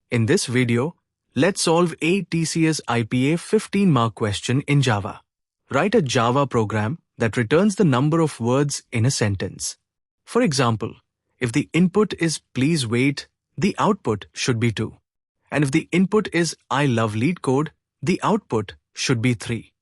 In this video, let's solve a TCS IPA 15-mark question in Java. Write a Java program that returns the number of words in a sentence. For example, if the input is please wait, the output should be 2. And if the input is I love lead code, the output should be 3.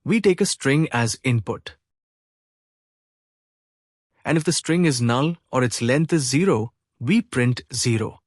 We take a string as input. And if the string is null or its length is 0, we print 0.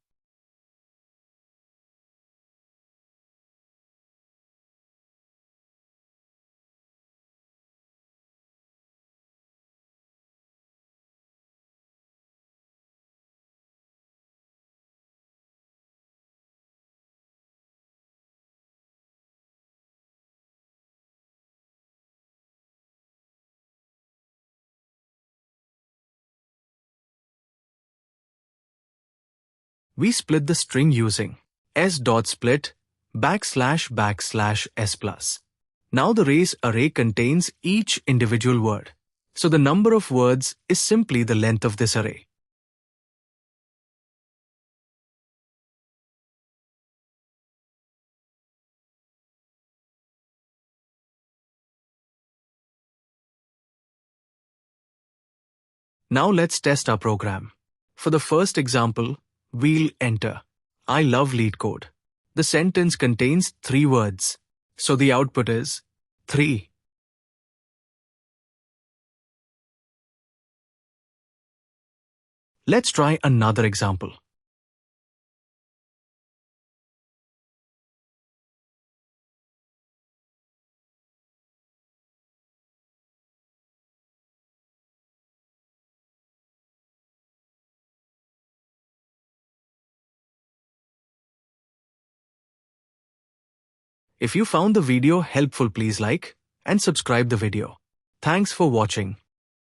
We split the string using s.split \s+. Now the race array contains each individual word. So the number of words is simply the length of this array. Now let's test our program. For the first example, we'll enter I love lead code. The sentence contains 3 words, so the output is 3. Let's try another example. If you found the video helpful, please like and subscribe the video. Thanks for watching.